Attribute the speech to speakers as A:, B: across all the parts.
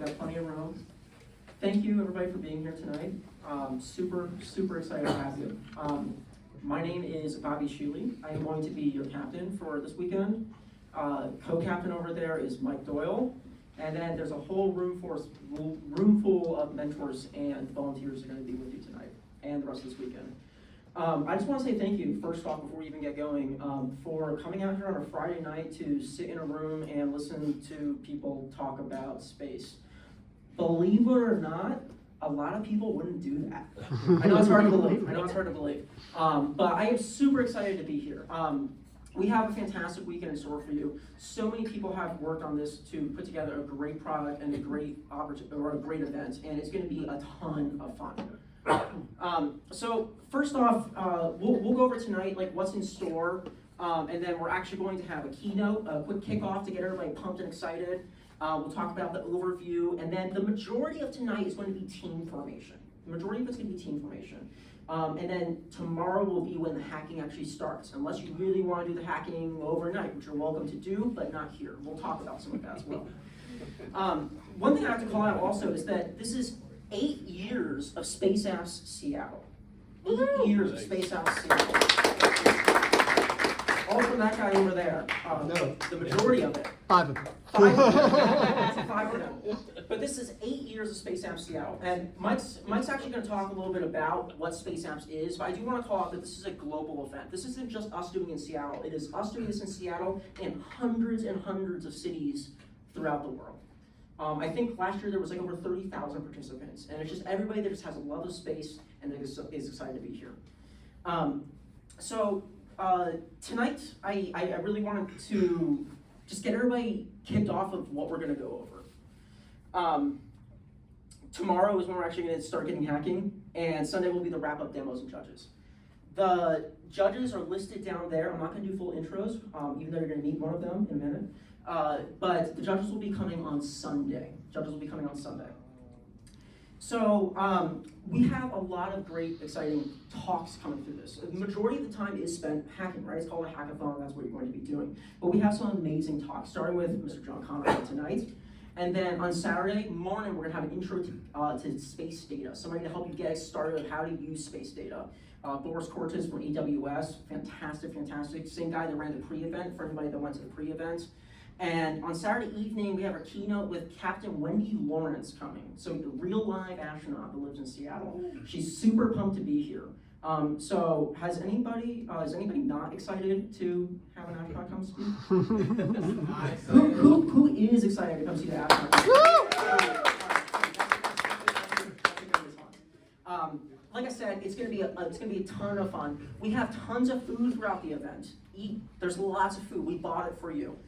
A: We got plenty of room. Thank you, everybody, for being here tonight. Super excited to have you. My name is Bobby Shealy. I am going to be your captain for this weekend. Co-captain over there is Mike Doyle. And then there's a whole room full of mentors and volunteers that are going to be with you tonight and the rest of this weekend. I just want to say thank you, first off, before we even get going, for coming out here on a Friday night to sit in a room and listen to people talk about space. Believe it or not, a lot of people wouldn't do that. I know it's hard to believe. But I am super excited to be here. We have a fantastic weekend in store for you. So many people have worked on this to put together a great product and a great event, and it's going to be a ton of fun. So first off, we'll go over tonight like what's in store, and then we're actually going to have a keynote, a quick kickoff to get everybody pumped and excited. We'll talk about the overview, and then the majority of tonight is going to be team formation. The majority of it's going to be team formation. And then tomorrow will be when the hacking actually starts, unless you really want to do the hacking overnight, which you're welcome to do, but not here. We'll talk about some of that as well. One thing I have to call out also is that this is 8 years of Space Apps Seattle. 8 years of Space Apps Seattle. All from that guy over there.
B: No.
A: The majority of it.
B: 5 of them.
A: 5 of them. 5 of them. But this is 8 years of Space Apps Seattle. And Mike's actually going to talk a little bit about what Space Apps is, but I do want to call out that this is a global event. This isn't just us doing it in Seattle. It is us doing this in Seattle and hundreds of cities throughout the world. I think last year there was like over 30,000 participants, and it's just everybody that just has a love of space and is excited to be here. Tonight, I really wanted to just get everybody kicked off of what we're going to go over. Tomorrow is when we're actually going to start getting hacking, and Sunday will be the wrap-up demos and judges. The judges are listed down there. I'm not going to do full intros, even though you're going to meet one of them in a minute. But the judges will be coming on Sunday. So we have a lot of great, exciting talks coming through this. The majority of the time is spent hacking, right? It's called a hackathon, that's what you're going to be doing. But we have some amazing talks, starting with Mr. John Conafay tonight. And then on Saturday morning, we're gonna have an intro to space data, somebody to help you get started on how to use space data. Boris Cortez from AWS, fantastic. Same guy that ran the pre-event, for anybody that went to the pre-event. And on Saturday evening, we have our keynote with Captain Wendy Lawrence coming. So the real live astronaut that lives in Seattle. She's super pumped to be here. So is anybody not excited to have an astronaut come speak? who is excited to come see the astronaut? Like I said, it's gonna be a ton of fun. We have tons of food throughout the event. There's lots of food. We bought it for you.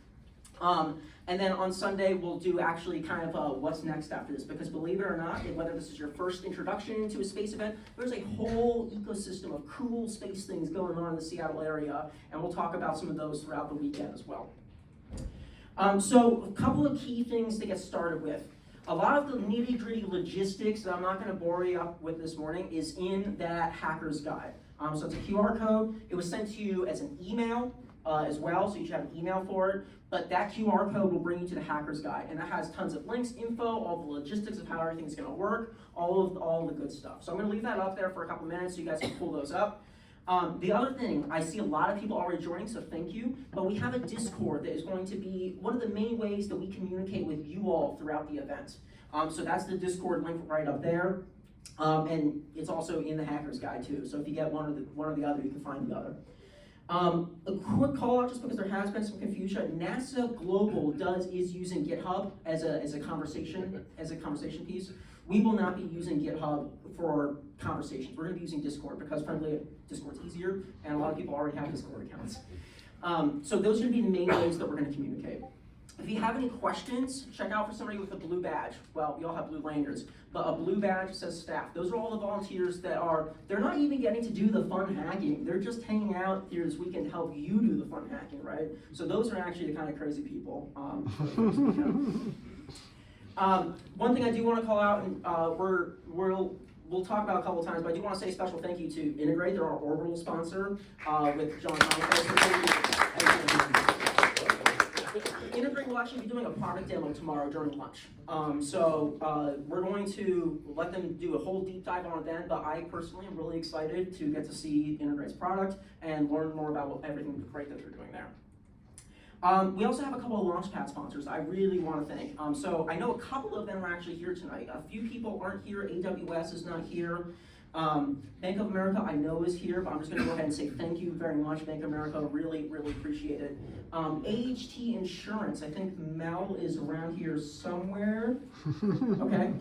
A: And then on Sunday, we'll do actually kind of what's next after this, because believe it or not, whether this is your first introduction to a space event, there's a whole ecosystem of cool space things going on in the Seattle area, and we'll talk about some of those throughout the weekend as well. So a couple of key things to get started with. A lot of the nitty-gritty logistics that I'm not going to bore you up with this morning is in that hacker's guide. So it's a QR code. It was sent to you as an email as well, so you should have an email for it. But that QR code will bring you to the hacker's guide, and that has tons of links, info, all the logistics of how everything's going to work, all the good stuff. So I'm going to leave that up there for a couple minutes so you guys can pull those up. The other thing, I see a lot of people already joining, so thank you. But we have a Discord that is going to be one of the main ways that we communicate with you all throughout the event. So that's the Discord link right up there, and it's also in the hacker's guide too. So if you get one or the other, you can find the other. A quick call out, just because there has been some confusion. NASA Global is using GitHub as a conversation piece. We will not be using GitHub for conversations. We're going to be using Discord because, frankly, Discord's easier, and a lot of people already have Discord accounts. So those are going to be the main ways that we're going to communicate. If you have any questions, check out for somebody with a blue badge. Well, we all have blue lanyards, but a blue badge says staff. Those are all the volunteers they're not even getting to do the fun hacking. They're just hanging out here this weekend to help you do the fun hacking, right? So those are actually the kind of crazy people. One thing I do want to call out, and we'll talk about a couple of times, but I do want to say a special thank you to Integrate. They're our orbital sponsor with John Conafay. Integrate will actually be doing a product demo tomorrow during lunch. We're going to let them do a whole deep dive on it then, but I personally am really excited to get to see Integrate's product and learn more about everything great that they're doing there. We also have a couple of Launchpad sponsors I really want to thank. So I know a couple of them are actually here tonight. A few people aren't here. AWS is not here. Bank of America I know is here, but I'm just going to go ahead and say thank you very much, Bank of America. Really, really appreciate it. AHT Insurance, I think Mel is around here somewhere. Okay,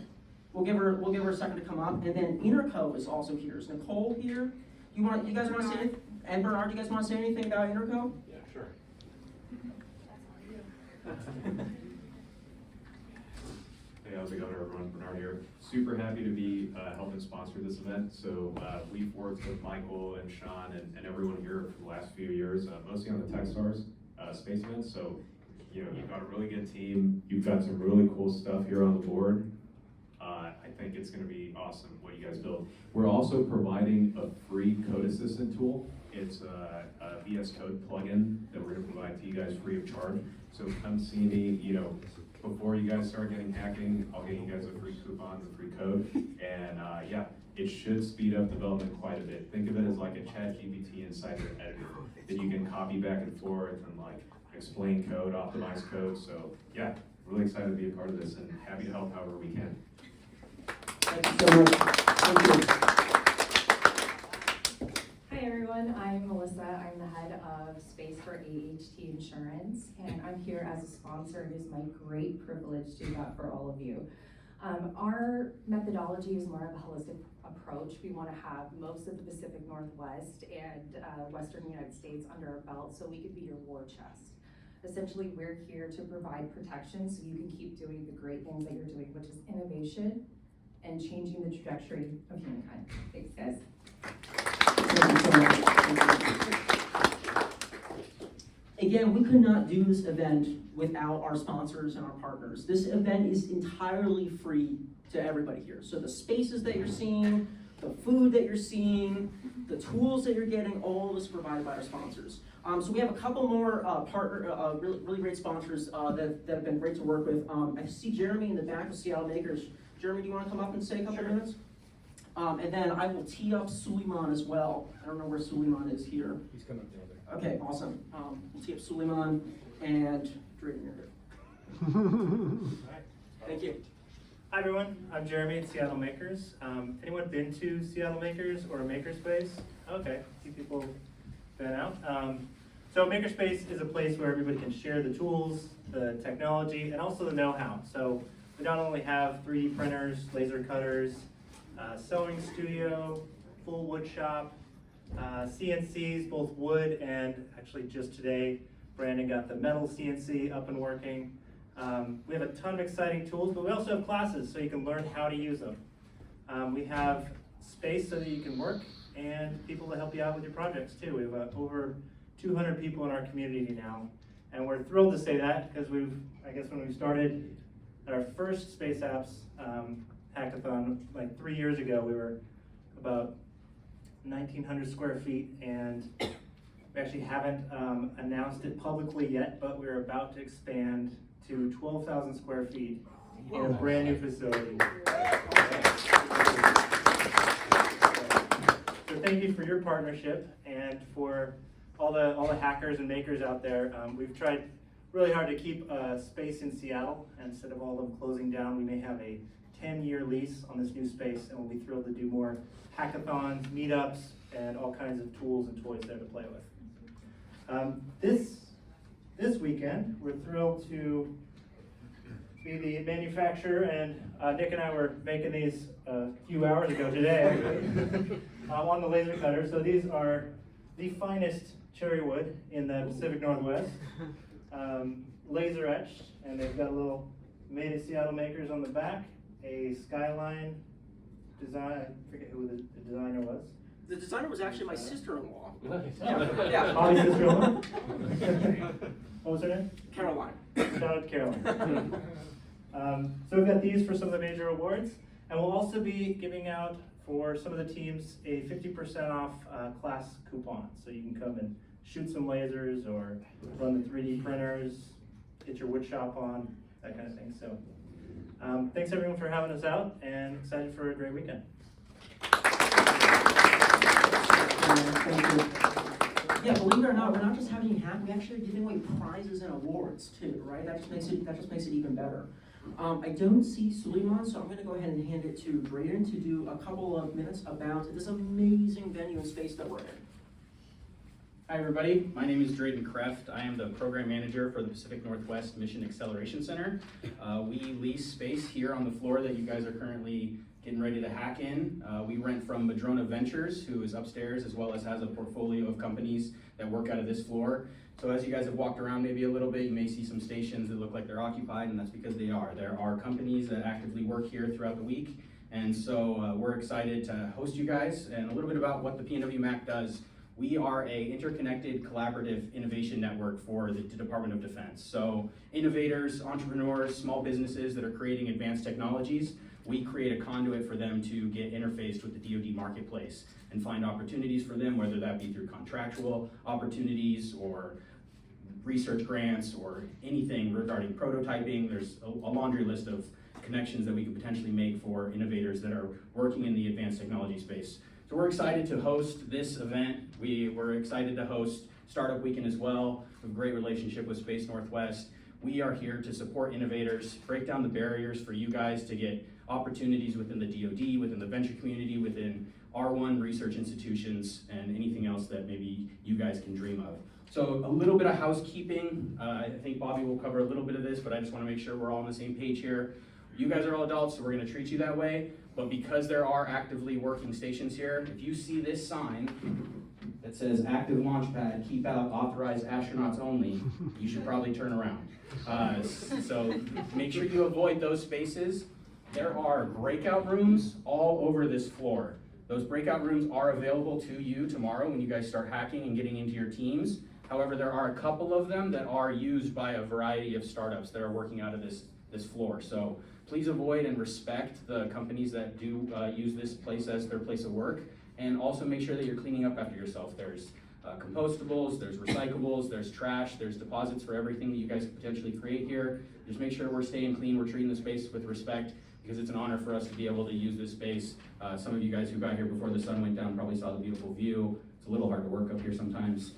A: we'll give her a second to come up. And then Interco is also here. Is Nicole here? You guys want to say anything? And Bernard, you guys want to say anything about Interco?
B: Yeah, sure. Hey, how's it going, everyone? Bernard here. Super happy to be helping sponsor this event. So we've worked with Michael and Sean and everyone here for the last few years, mostly on the TechStars space events. So you've got a really good team. You've got some really cool stuff here on the board. I think it's going to be awesome what you guys build. We're also providing a free code assistant tool. It's a VS Code plugin that we're going to provide to you guys free of charge. So come see me, before you guys start getting hacking, I'll get you guys a free coupon, a free code, and yeah, it should speed up development quite a bit. Think of it as like a ChatGPT inside your editor that you can copy back and forth and like explain code, optimize code. So yeah, really excited to be a part of this and happy to help however we can.
A: Thank you so much. Thank you.
C: Hi everyone, I'm Melissa. I'm the head of space for AHT Insurance, and I'm here as a sponsor. It is my great privilege to do that for all of you. Our methodology is more of a holistic approach. We want to have most of the Pacific Northwest and Western United States under our belt so we could be your war chest. Essentially, we're here to provide protection so you can keep doing the great things that you're doing, which is innovation and changing the trajectory of humankind. Thanks, guys.
A: Thank you so much. Again, we could not do this event without our sponsors and our partners. This event is entirely free to everybody here. So the spaces that you're seeing, the food that you're seeing, the tools that you're getting, all of this is provided by our sponsors. So we have a couple more really great sponsors that have been great to work with. I see Jeremy in the back of Seattle Makers. Jeremy, do you want to come up and say a couple minutes? And then I will tee up Suleiman as well. I don't know where Suleiman is here.
D: He's coming up the other.
A: Okay, awesome. We'll tee up Suleiman and Drayden, you're good. Thank you.
E: Hi everyone, I'm Jeremy at Seattle Makers. Anyone been to Seattle Makers or Makerspace? Okay, a few people been out. So Makerspace is a place where everybody can share the tools, the technology, and also the know-how. So we not only have 3D printers, laser cutters, sewing studio, full wood shop, CNCs, both wood and actually just today, Brandon got the metal CNC up and working. We have a ton of exciting tools, but we also have classes so you can learn how to use them. We have space so that you can work and people to help you out with your projects too. We have over 200 people in our community now, and we're thrilled to say that because I guess when we started our first Space Apps hackathon like 3 years ago, we were about 1,900 square feet, and we actually haven't announced it publicly yet, but we're about to expand to 12,000 square feet in a brand new facility. So thank you for your partnership and for all the hackers and makers out there. We've tried really hard to keep space in Seattle. Instead of all of them closing down, we may have a 10-year lease on this new space, and we'll be thrilled to do more hackathons, meetups, and all kinds of tools and toys there to play with. This weekend, we're thrilled to be the manufacturer, and Nick and I were making these a few hours ago today on the laser cutter. So these are the finest cherry wood in the Pacific Northwest, laser etched, and they've got a little made at Seattle Makers on the back, a skyline design. I forget who the designer was.
A: The designer was actually my sister-in-law.
E: Yeah. Oh, your sister-in-law? What was her name?
A: Caroline.
E: Shout out to Caroline. So we've got these for some of the major awards, and we'll also be giving out for some of the teams a 50% off class coupon. So you can come and shoot some lasers or run the 3D printers, get your wood shop on, that kind of thing. So thanks everyone for having us out, and excited for a great weekend.
A: Thank you. Yeah, believe it or not, we're not just having you happy, we actually are giving away prizes and awards too, right? That just makes it even better. I don't see Suleiman, so I'm gonna go ahead and hand it to Drayden to do a couple of minutes about this amazing venue and space that we're in.
D: Hi everybody, my name is Drayden Kreft. I am the program manager for the Pacific Northwest Mission Acceleration Center. We lease space here on the floor that you guys are currently getting ready to hack in. We rent from Madrona Ventures, who is upstairs, as well as has a portfolio of companies that work out of this floor. So as you guys have walked around maybe a little bit, you may see some stations that look like they're occupied, and that's because they are. There are companies that actively work here throughout the week, and so we're excited to host you guys. And a little bit about what the PNW MAC does. We are a interconnected collaborative innovation network for the Department of Defense. So innovators, entrepreneurs, small businesses that are creating advanced technologies, we create a conduit for them to get interfaced with the DoD marketplace and find opportunities for them, whether that be through contractual opportunities or research grants or anything regarding prototyping. There's a laundry list of connections that we could potentially make for innovators that are working in the advanced technology space. So we're excited to host this event. We're excited to host Startup Weekend as well. We have a great relationship with Space Northwest. We are here to support innovators, break down the barriers for you guys to get opportunities within the DoD, within the venture community, within R1 research institutions, and anything else that maybe you guys can dream of. So a little bit of housekeeping. I think Bobby will cover a little bit of this, but I just want to make sure we're all on the same page here. You guys are all adults, so we're going to treat you that way. But because there are actively working stations here, if you see this sign that says active launch pad, keep out authorized astronauts only, you should probably turn around. So make sure you avoid those spaces. There are breakout rooms all over this floor. Those breakout rooms are available to you tomorrow when you guys start hacking and getting into your teams. However, there are a couple of them that are used by a variety of startups that are working out of this floor. So please avoid and respect the companies that do use this place as their place of work, and also make sure that you're cleaning up after yourself. There's compostables, there's recyclables, there's trash, there's deposits for everything that you guys could potentially create here. Just make sure we're staying clean, we're treating the space with respect, because it's an honor for us to be able to use this space. Some of you guys who got here before the sun went down probably saw the beautiful view. It's a little hard to work up here sometimes,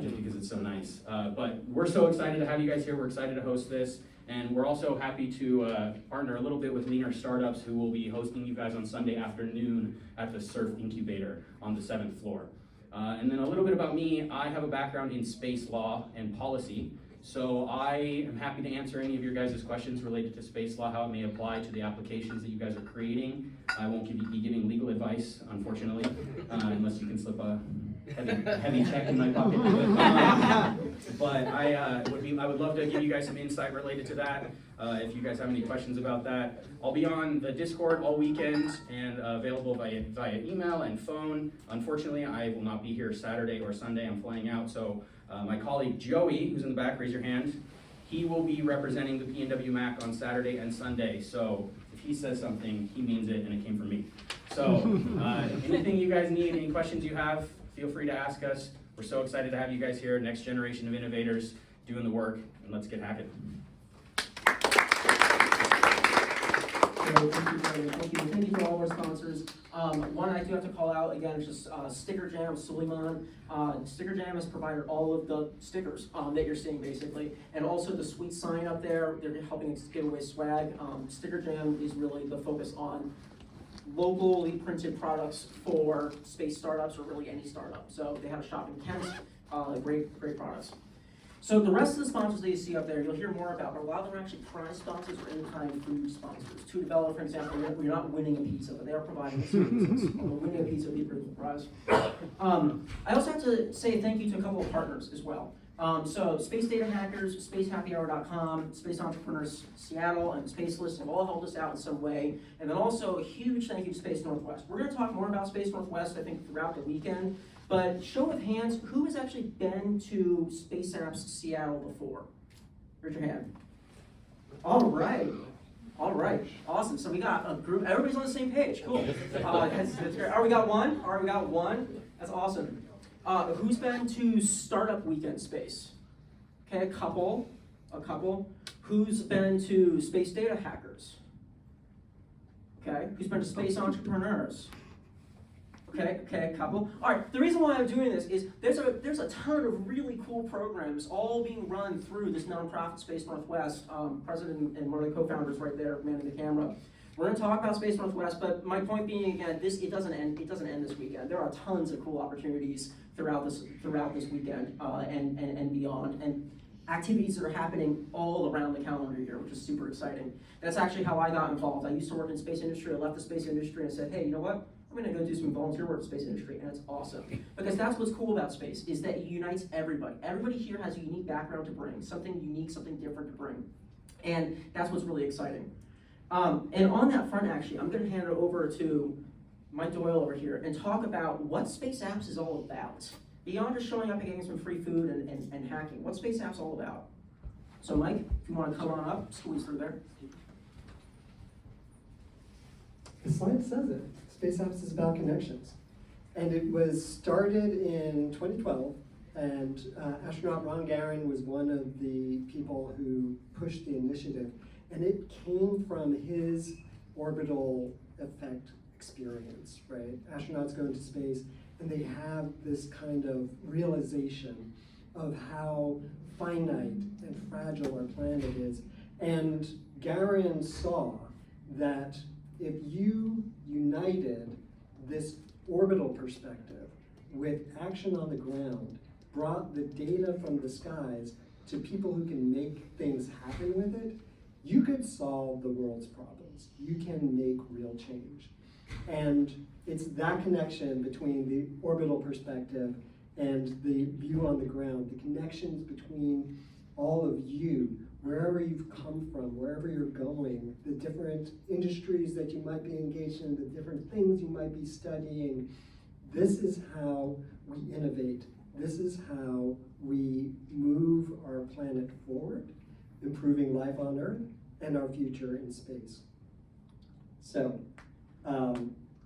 D: just because it's so nice. But we're so excited to have you guys here. We're excited to host this. And we're also happy to partner a little bit with Leaner Startups, who will be hosting you guys on Sunday afternoon at the Surf Incubator on the 7th floor. And then a little bit about me. I have a background in space law and policy. So I am happy to answer any of your guys' questions related to space law, how it may apply to the applications that you guys are creating. I won't be giving legal advice, unfortunately, unless you can slip a heavy check in my pocket. But I would love to give you guys some insight related to that. If you guys have any questions about that, I'll be on the Discord all weekend and available via email and phone. Unfortunately, I will not be here Saturday or Sunday. I'm flying out, so my colleague Joey, who's in the back, raise your hand. He will be representing the PNW MAC on Saturday and Sunday. So if he says something, he means it, and it came from me. So anything you guys need, any questions you have, feel free to ask us. We're so excited to have you guys here, next generation of innovators doing the work, and let's get hacking.
A: Thank you for all our sponsors. One I do have to call out again is just Sticker Jam, Suleiman. Sticker Jam has provided all of the stickers that you're seeing basically, and also the sweet sign up there. They're helping us give away swag. Sticker Jam is really the focus on locally printed products for space startups or really any startup. So they have a shop in Kent. Great products. So the rest of the sponsors that you see up there, you'll hear more about, but a lot of them are actually prize sponsors or in-kind food sponsors. To develop, for example, we're not winning a pizza, but they are providing services. Winning a pizza would be a pretty cool prize. I also have to say thank you to a couple of partners as well. So Space Data Hackers, SpaceHappyHour.com, Space Entrepreneurs Seattle, and Spaceless have all helped us out in some way. And then also a huge thank you to Space Northwest. We're going to talk more about Space Northwest, I think, throughout the weekend. But show of hands, who has actually been to Space Apps Seattle before? Raise your hand. All right, awesome. So we got a group, everybody's on the same page, cool. That's great. We got one, that's awesome. Who's been to Startup Weekend Space? Okay, a couple. A couple. Who's been to Space Data Hackers? Okay, who's been to Space Entrepreneurs? Okay, a couple. All right, the reason why I'm doing this is there's a ton of really cool programs all being run through this nonprofit Space Northwest. President and one of the co-founders right there manning the camera. We're going to talk about Space Northwest, but my point being again, it doesn't end this weekend. There are tons of cool opportunities throughout this weekend and beyond, and activities that are happening all around the calendar here, which is super exciting. That's actually how I got involved. I used to work in space industry. I left the space industry and said, hey, you know what? I'm going to go do some volunteer work in space industry, and it's awesome. Because that's what's cool about space, is that it unites everybody. Everybody here has a unique background to bring, something unique, something different to bring. And that's what's really exciting. And on that front, actually, I'm going to hand it over to Mike Doyle over here and talk about what Space Apps is all about. Beyond just showing up and getting some free food and hacking, what Space Apps all about? So Mike, if you want to come on up, squeeze through there.
F: The slide says it. Space Apps is about connections. And it was started in 2012, and astronaut Ron Garan was one of the people who pushed the initiative. And it came from his orbital effect experience, right? Astronauts go into space, and they have this kind of realization of how finite and fragile our planet is. And Garan saw that if you united this orbital perspective with action on the ground, brought the data from the skies to people who can make things happen with it, you could solve the world's problems. You can make real change. And it's that connection between the orbital perspective and the view on the ground, the connections between all of you, wherever you've come from, wherever you're going, the different industries that you might be engaged in, the different things you might be studying. This is how we innovate. This is how we move our planet forward, improving life on Earth and our future in space. So,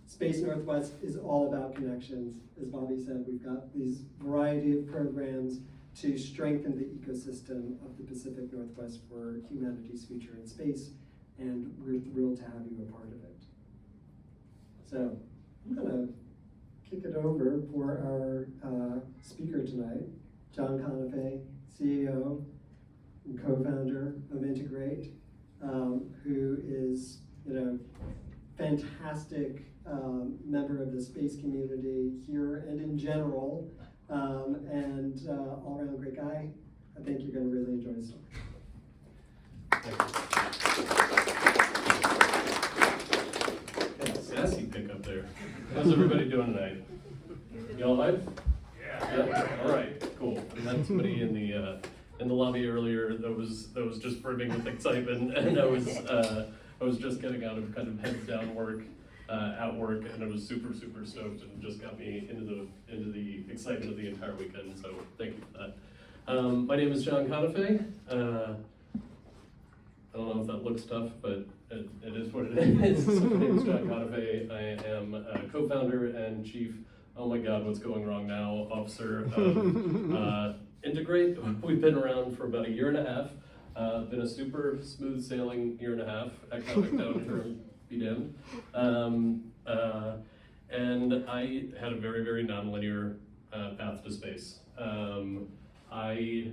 F: Space Northwest is all about connections. As Bobby said, we've got these variety of programs to strengthen the ecosystem of the Pacific Northwest for humanity's future in space, and we're thrilled to have you a part of it. So, I'm gonna kick it over for our speaker tonight, John Conafay, CEO and co-founder of Integrate, who is, fantastic member of the space community here and in general, and all-around great guy. I think you're going to really enjoy his story.
G: Sassy pickup there. How's everybody doing tonight? Y'all hype? Yeah. All right. Cool. I met somebody in the lobby earlier that was just brimming with excitement, and I was just getting out of kind of heads down work at work, and I was super stoked, and just got me into the excitement of the entire weekend. So thank you for that. My name is John Conafay. I don't know if that looks tough, but it is what it is. My name is John Conafay. I am a co-founder and chief, oh my God, what's going wrong now, officer of Integrate. We've been around for about a year and a half. Been a super smooth sailing year and a half, economic downturn, be damned. And I had a very non-linear path to space. I,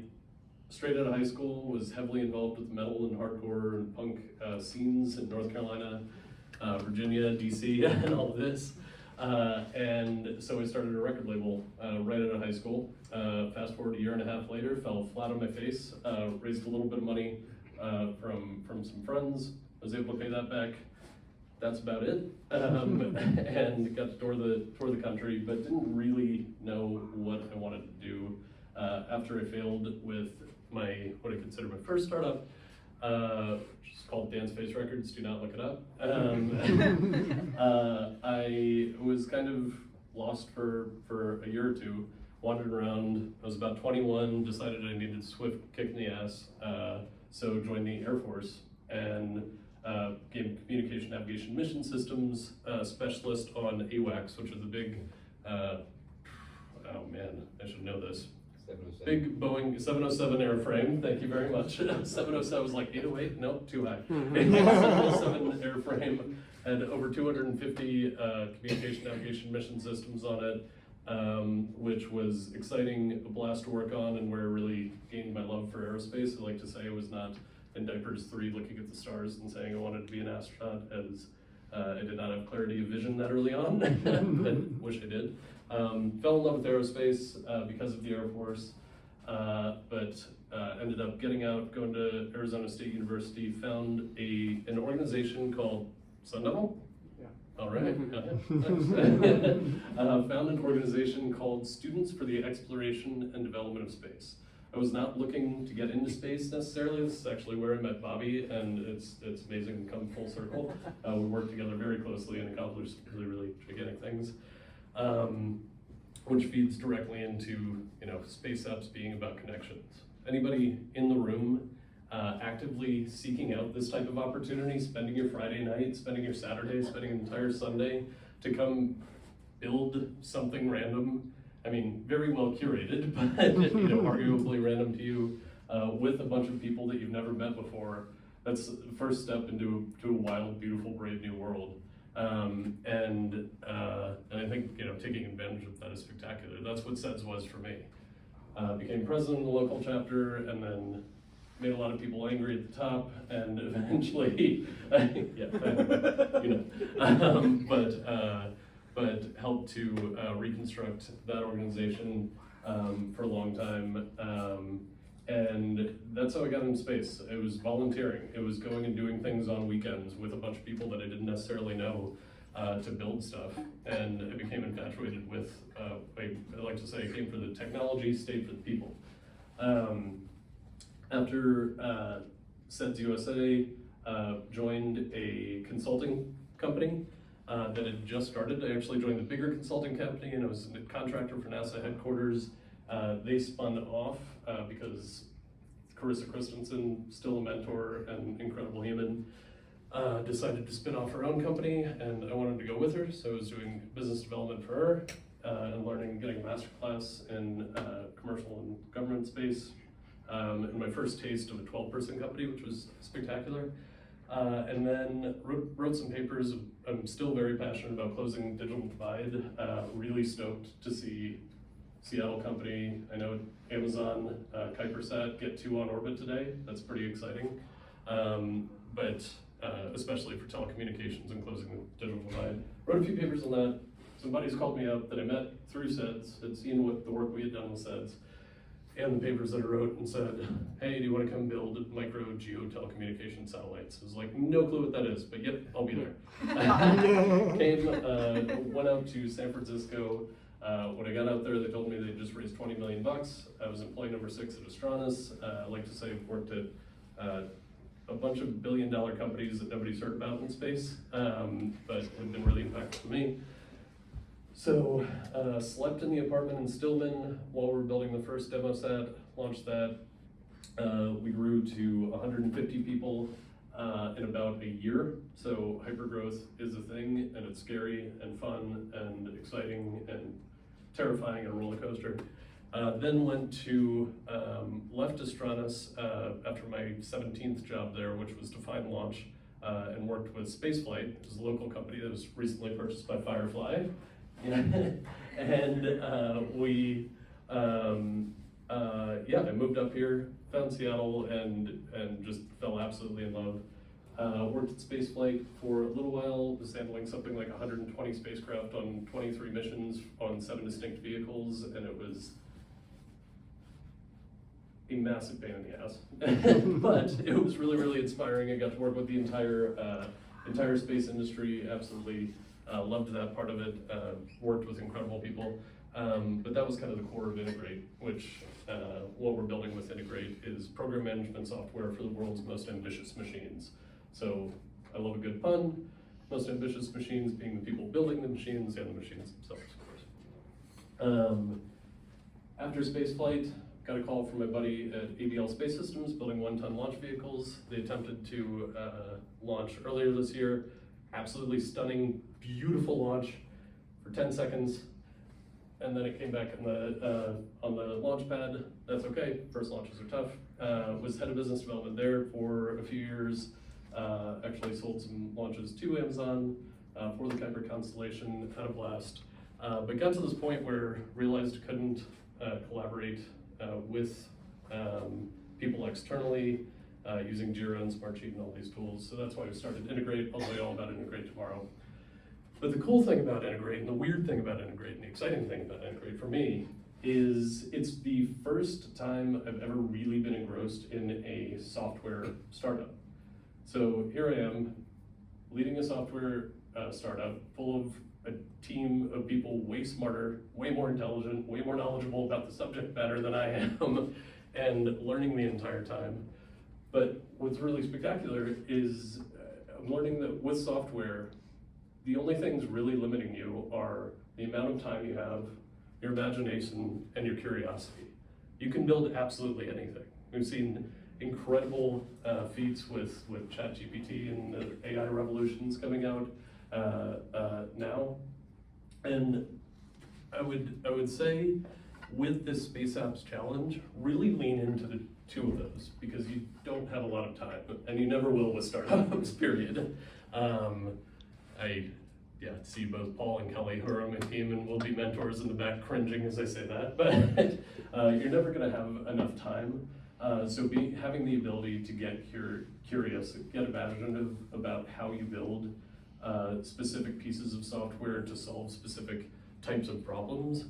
G: straight out of high school, was heavily involved with metal and hardcore and punk scenes in North Carolina, Virginia, DC, and all of this. And so I started a record label right out of high school. Fast forward a year and a half later, fell flat on my face, raised a little bit of money from some friends, was able to pay that back. That's about it. And got to tour the country, but didn't really know what I wanted to do. After I failed with what I consider my first startup, which is called Dance Face Records, do not look it up. I was kind of lost for a year or two, wandered around. I was about 21, decided I needed a swift kick in the ass, so joined the Air Force and became Communication Navigation Mission Systems specialist on AWACS, which is a big, oh man, I should know this. Big Boeing 707 airframe, thank you very much. 707 was like 808, nope, too high. 707 airframe had over 250 communication navigation mission systems on it, which was exciting, a blast to work on, and where I really gained my love for aerospace. I like to say I was not in diapers 3 looking at the stars and saying I wanted to be an astronaut, as I did not have clarity of vision that early on, but wish I did. Fell in love with aerospace because of the Air Force, but ended up getting out, going to Arizona State University, found an organization called Sun Devil.
F: Yeah.
G: All right. Found an organization called Students for the Exploration and Development of Space. I was not looking to get into space necessarily. This is actually where I met Bobby, and it's amazing to come full circle. We worked together very closely and accomplished really, really gigantic things, which feeds directly into, space apps being about connections. Anybody in the room actively seeking out this type of opportunity, spending your Friday night, spending your Saturday, spending an entire Sunday to come build something random? I mean, very well curated, but arguably random to you, with a bunch of people that you've never met before. That's the first step into a wild, beautiful, brave new world. And I think taking advantage of that is spectacular. That's what SEDS was for me. Became president of the local chapter, and then made a lot of people angry at the top, and eventually, but helped to reconstruct that organization for a long time. And that's how I got into space. It was volunteering. It was going and doing things on weekends with a bunch of people that I didn't necessarily know to build stuff. And I became infatuated with, I like to say, I came for the technology, stayed for the people. After SEDS USA, joined a consulting company that had just started. I actually joined the bigger consulting company, and I was a contractor for NASA headquarters. They spun off because Carissa Christensen, still a mentor and incredible human, decided to spin off her own company, and I wanted to go with her, so I was doing business development for her and learning, getting a masterclass in commercial and government space, and my first taste of a 12-person company, which was spectacular. And then wrote some papers. I'm still very passionate about closing the digital divide. Really stoked to see Seattle company, I know Amazon, Kuipersat get 2 on orbit today. That's pretty exciting. But especially for telecommunications and closing the digital divide. Wrote a few papers on that. Some buddies called me up that I met through SEDS, had seen what the work we had done with SEDS, and the papers that I wrote, and said, hey, do you want to come build micro geo telecommunication satellites? I was like, no clue what that is, but yep, I'll be there. Went out to San Francisco. When I got out there, they told me they just raised $20 million. I was employee number 6 at Astranis. I like to say I've worked at a bunch of billion-dollar companies that nobody's heard about in space, but have been really impactful to me. So, slept in the apartment in Stillman while we were building the first demo set, launched that. We grew to 150 people in about a year. So hypergrowth is a thing, and it's scary and fun and exciting and terrifying and a roller coaster. Then went to, left Astranis after my 17th job there, which was to find launch, and worked with Spaceflight, which is a local company that was recently purchased by Firefly. And I moved up here, found Seattle, and just fell absolutely in love. Worked at Spaceflight for a little while, was handling something like 120 spacecraft on 23 missions on 7 distinct vehicles, and it was a massive pain in the ass. But it was really, really inspiring. I got to work with the entire space industry, absolutely loved that part of it, worked with incredible people. But that was kind of the core of Integrate, which what we're building with Integrate is program management software for the world's most ambitious machines. So I love a good pun. Most ambitious machines being the people building the machines and the machines themselves, of course. After spaceflight, got a call from my buddy at ABL Space Systems building 1-ton launch vehicles. They attempted to launch earlier this year. Absolutely stunning, beautiful launch for 10 seconds. and then it came back on the launch pad. That's okay, first launches are tough. Was head of business development there for a few years. Actually sold some launches to Amazon for the Kuiper constellation, had a blast. But got to this point where realized couldn't collaborate with people externally using Jira and Smartsheet and all these tools. So that's why we started Integrate. I'll tell you all about Integrate tomorrow. But the cool thing about Integrate, and the weird thing about Integrate, and the exciting thing about Integrate for me, is it's the first time I've ever really been engrossed in a software startup. So here I am, leading a software startup full of a team of people way smarter, way more intelligent, way more knowledgeable about the subject matter than I am, and learning the entire time. But what's really spectacular is I'm learning that with software, the only things really limiting you are the amount of time you have, your imagination, and your curiosity. You can build absolutely anything. We've seen incredible feats with ChatGPT and the AI revolutions coming out now. And I would say with this Space Apps Challenge, really lean into the two of those, because you don't have a lot of time, and you never will with startups, period. I see both Paul and Kelly, who are on my team, and will be mentors in the back cringing as I say that, but you're never gonna have enough time. So having the ability to get curious, get imaginative about how you build specific pieces of software to solve specific types of problems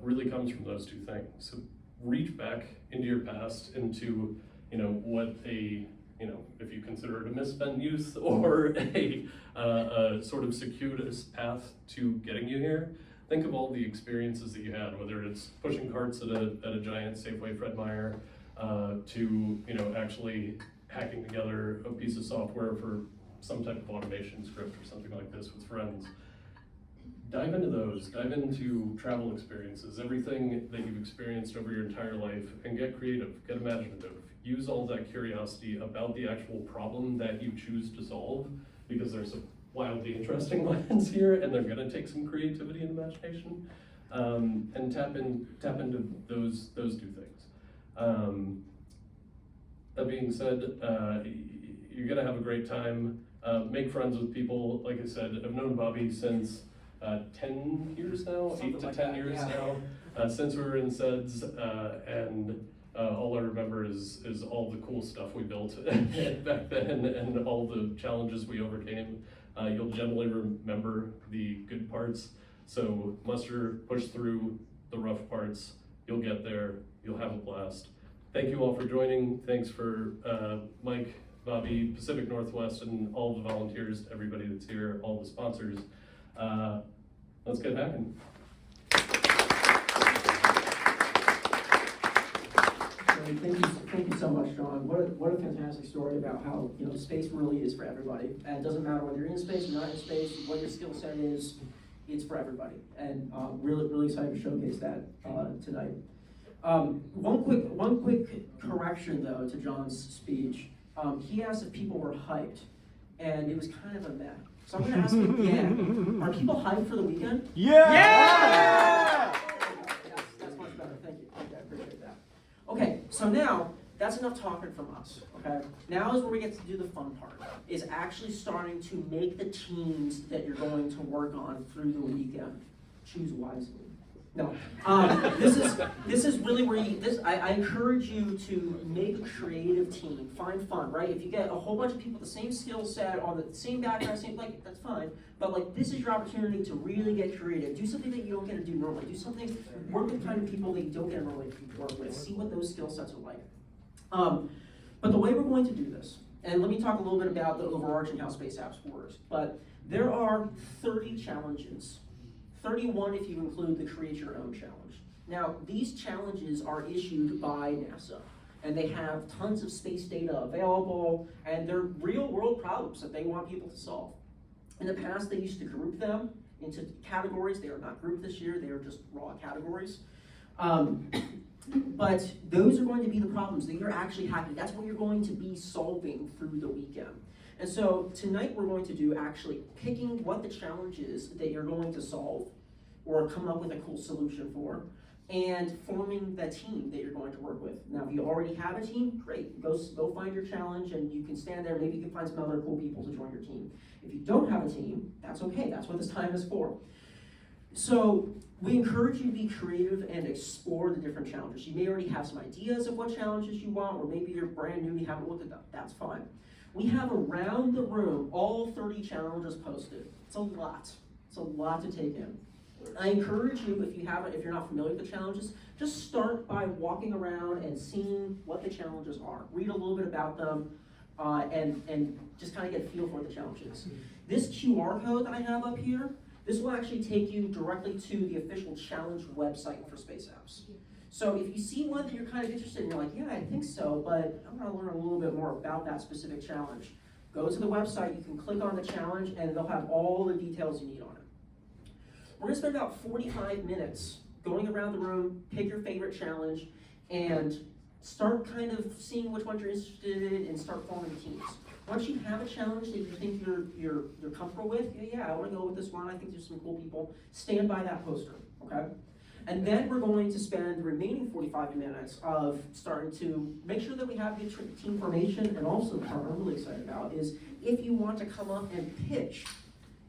G: really comes from those two things. So reach back into your past, into what if you consider it a misspent youth or a sort of circuitous path to getting you here. Think of all the experiences that you had, whether it's pushing carts at a giant Safeway Fred Meyer, to actually hacking together a piece of software for some type of automation script or something like this with friends. Dive into those, dive into travel experiences, everything that you've experienced over your entire life, and get creative, get imaginative. Use all that curiosity about the actual problem that you choose to solve, because there's some wildly interesting ones here, and they're gonna take some creativity and imagination, and tap into those two things. That being said, you're gonna have a great time. Make friends with people. Like I said, I've known Bobby since 10 years now,
A: Something
G: 8 to
A: like
G: 10
A: that,
G: years
A: yeah.
G: now, since we were in SEDS, and all I remember is all the cool stuff we built back then, and all the challenges we overcame. You'll generally remember the good parts, so push through the rough parts. You'll get there, you'll have a blast. Thank you all for joining. Thanks for Mike, Bobby, Pacific Northwest, and all the volunteers, everybody that's here, all the sponsors. Let's get hacking.
A: Thank you so much, John. What a fantastic story about how space really is for everybody, and it doesn't matter whether you're in space or not in space. What your skill set is, it's for everybody, and really excited to showcase that tonight. One quick correction though to John's speech. He asked if people were hyped, and it was kind of a meh. So I'm going to ask again: are people hyped for the weekend?
H: Yeah!
A: Yes, that's much better. Thank you. Okay, I appreciate that. Okay, so now that's enough talking from us. Okay, now is where we get to do the fun part. Is actually starting to make the teams that you're going to work on through the weekend. Choose wisely. No, this is really where I encourage you to make a creative team, find fun, right? If you get a whole bunch of people with the same skill set, on the same background, that's fine. But this is your opportunity to really get creative. Do something that you don't get to do normally. Do something, work with kind of people that you don't get to normally work with. See what those skill sets are like. But the way we're going to do this, and let me talk a little bit about the overarching how Space Apps works. But there are 30 challenges. 31 if you include the Create Your Own challenge. Now, these challenges are issued by NASA, and they have tons of space data available, and they're real-world problems that they want people to solve. In the past, they used to group them into categories. They are not grouped this year. They are just raw categories. But those are going to be the problems that you're actually hacking. That's what you're going to be solving through the weekend. And so tonight we're going to do actually picking what the challenge is that you're going to solve, or coming up with a cool solution for, and forming the team that you're going to work with. Now, if you already have a team, great, go find your challenge and you can stand there, maybe you can find some other cool people to join your team. If you don't have a team, that's okay, that's what this time is for. So, we encourage you to be creative and explore the different challenges. You may already have some ideas of what challenges you want, or maybe you're brand new, you haven't looked at them, that's fine. We have around the room all 30 challenges posted. It's a lot to take in. I encourage you, if you're not familiar with the challenges, just start by walking around and seeing what the challenges are. Read a little bit about them, and just kind of get a feel for what the challenge is. This QR code that I have up here, this will actually take you directly to the official challenge website for Space Apps. So if you see one that you're kind of interested in, you're like, yeah, I think so, but I want to learn a little bit more about that specific challenge. Go to the website, you can click on the challenge, and they'll have all the details you need on it. We're going to spend about 45 minutes going around the room, pick your favorite challenge, and start kind of seeing which ones you're interested in and start forming teams. Once you have a challenge that you think you're comfortable with, yeah, I want to go with this one, I think there's some cool people, stand by that poster, okay? And then we're going to spend the remaining 45 minutes of starting to make sure that we have good team formation, and also the part I'm really excited about is if you want to come up and pitch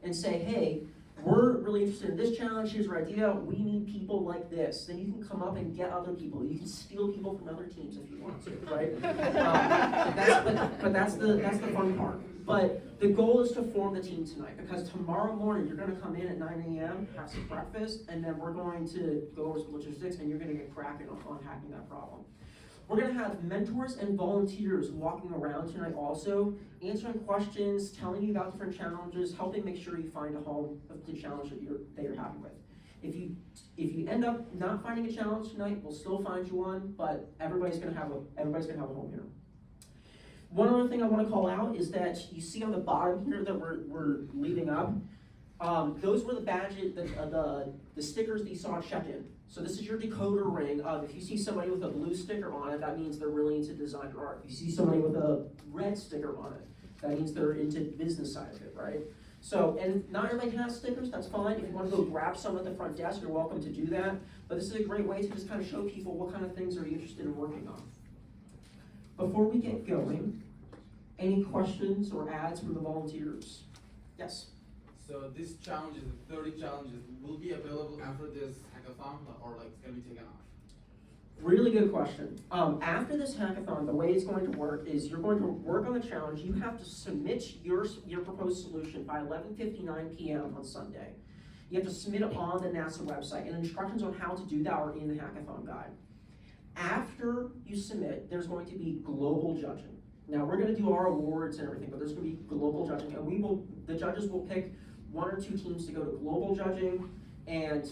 A: and say, hey, we're really interested in this challenge, here's our idea, we need people like this. Then you can come up and get other people. You can steal people from other teams if you want to, right? But that's the fun part. But the goal is to form the team tonight, because tomorrow morning you're going to come in at 9 a.m., have some breakfast, and then we're going to go over some logistics, and you're going to get cracking on hacking that problem. We're going to have mentors and volunteers walking around tonight also, answering questions, telling you about different challenges, helping make sure you find a home of the challenge that you're happy with. If you end up not finding a challenge tonight, we'll still find you one, but everybody's going to have a home here. One other thing I want to call out is that you see on the bottom here that we're leaving up. Those were the badges, the stickers that you saw at check-in. So this is your decoder ring. If you see somebody with a blue sticker on it, that means they're really into design or art. If you see somebody with a red sticker on it, that means they're into business side of it, right? So, and not everybody has stickers, that's fine. If you want to go grab some at the front desk, you're welcome to do that. But this is a great way to just kind of show people what kind of things are you interested in working on. Before we get going, any questions or adds from the volunteers? Yes?
H: So these challenges, 30 challenges, will be available after this hackathon, or like it's gonna be taken off?
A: Really good question. After this hackathon, the way it's going to work is you're going to work on the challenge. You have to submit your proposed solution by 11:59 p.m. on Sunday. You have to submit it on the NASA website, and instructions on how to do that are in the hackathon guide. After you submit, there's going to be global judging. Now we're going to do our awards and everything, but there's going to be global judging, and the judges will pick 1 or 2 teams to go to global judging, and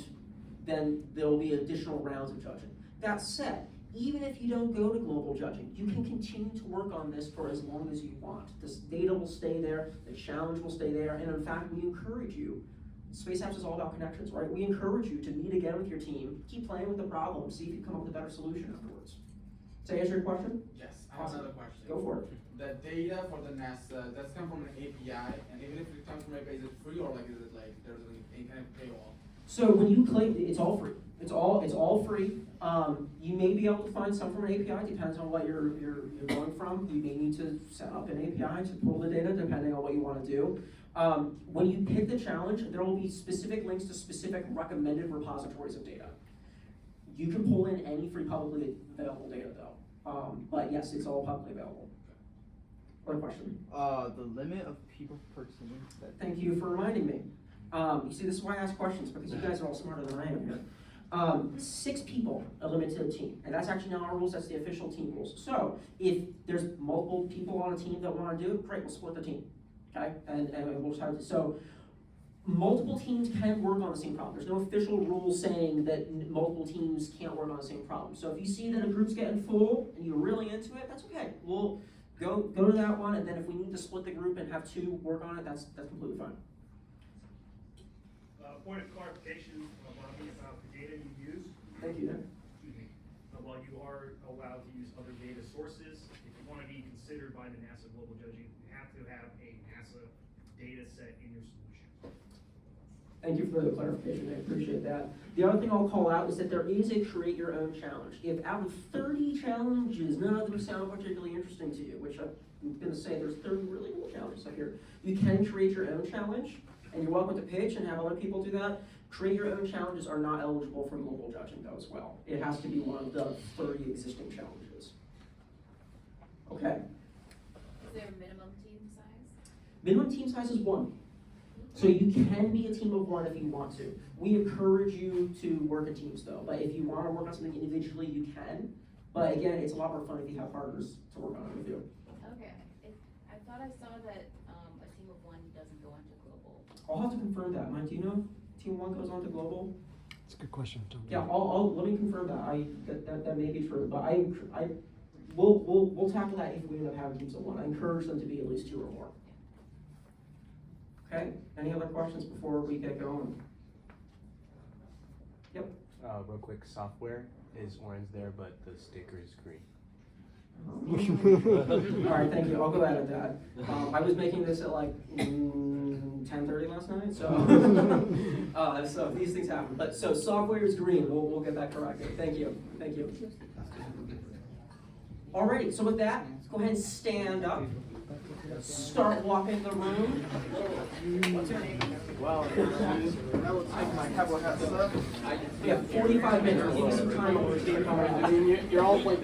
A: then there will be additional rounds of judging. That said, even if you don't go to global judging, you can continue to work on this for as long as you want. This data will stay there, the challenge will stay there, and in fact, we encourage you. Space Apps is all about connections, right? We encourage you to meet again with your team, keep playing with the problem, see if you come up with a better solution afterwards. Does that answer your question?
H: Yes, I have another question.
A: Go for it.
H: The data for the NASA, that's come from an API, and even if it comes from an API, is it free, or like is it like there's any kind of paywall?
A: So when you click, it's all free. It's all free. You may be able to find some from an API, depends on what you're going from. You may need to set up an API to pull the data, depending on what you want to do. When you pick the challenge, there will be specific links to specific recommended repositories of data. You can pull in any free publicly available data though. But yes, it's all publicly available. What question?
I: The limit of people per team.
A: Thank you for reminding me. You see, this is why I ask questions, because you guys are all smarter than I am here. 6 people are limited to a team, and that's actually not our rules, that's the official team rules. So if there's multiple people on a team that want to do it, great, we'll split the team, okay? And we'll try to, so multiple teams can work on the same problem. There's no official rule saying that multiple teams can't work on the same problem. So if you see that a group's getting full and you're really into it, that's okay. We'll go to that one, and then if we need to split the group and have 2 work on it, that's completely fine.
J: Point of clarification, Bobby, about the data you use.
A: Thank you, Nick.
J: While you are allowed to use other data sources, if you want to be considered by the NASA Global Judging, you have to have a NASA data set in your solution.
A: Thank you for the clarification, I appreciate that. The other thing I'll call out is that there is a create your own challenge. If out of 30 challenges, none of them sound particularly interesting to you, which I'm gonna say there's 30 really cool challenges up here, you can create your own challenge, and you're welcome to pitch and have other people do that. Create your own challenges are not eligible for mobile judging though as well. It has to be one of the 30 existing challenges. Okay,
K: Is there a minimum team size?
A: minimum team size is 1. So you can be a team of 1 if you want to. We encourage you to work in teams though, but if you want to work on something individually, you can. But again, it's a lot more fun if you have partners to work on it with you.
K: Okay, I thought I saw that, a team of 1 doesn't go into global.
A: I'll have to confirm that. Mike, do you know if team 1 goes on to global?
F: That's a good question, Tom.
A: Yeah, let me confirm that. That may be true, but we'll tackle that if we end up having teams of 1. I encourage them to be at least 2 or more. Okay, any other questions before we get going? Yep.
L: Real quick, software is orange there, but the sticker is green.
A: All right, thank you. I'll go edit that. I was making this at like 10:30 last night, so so these things happen. But so software is green. We'll get that corrected. Thank you. Thank you. Alrighty. So with that, let's go ahead and stand up. Start walking the room. What's your name?
H: Wow.
A: We have 45 minutes. Give me some time over here.
H: You're all like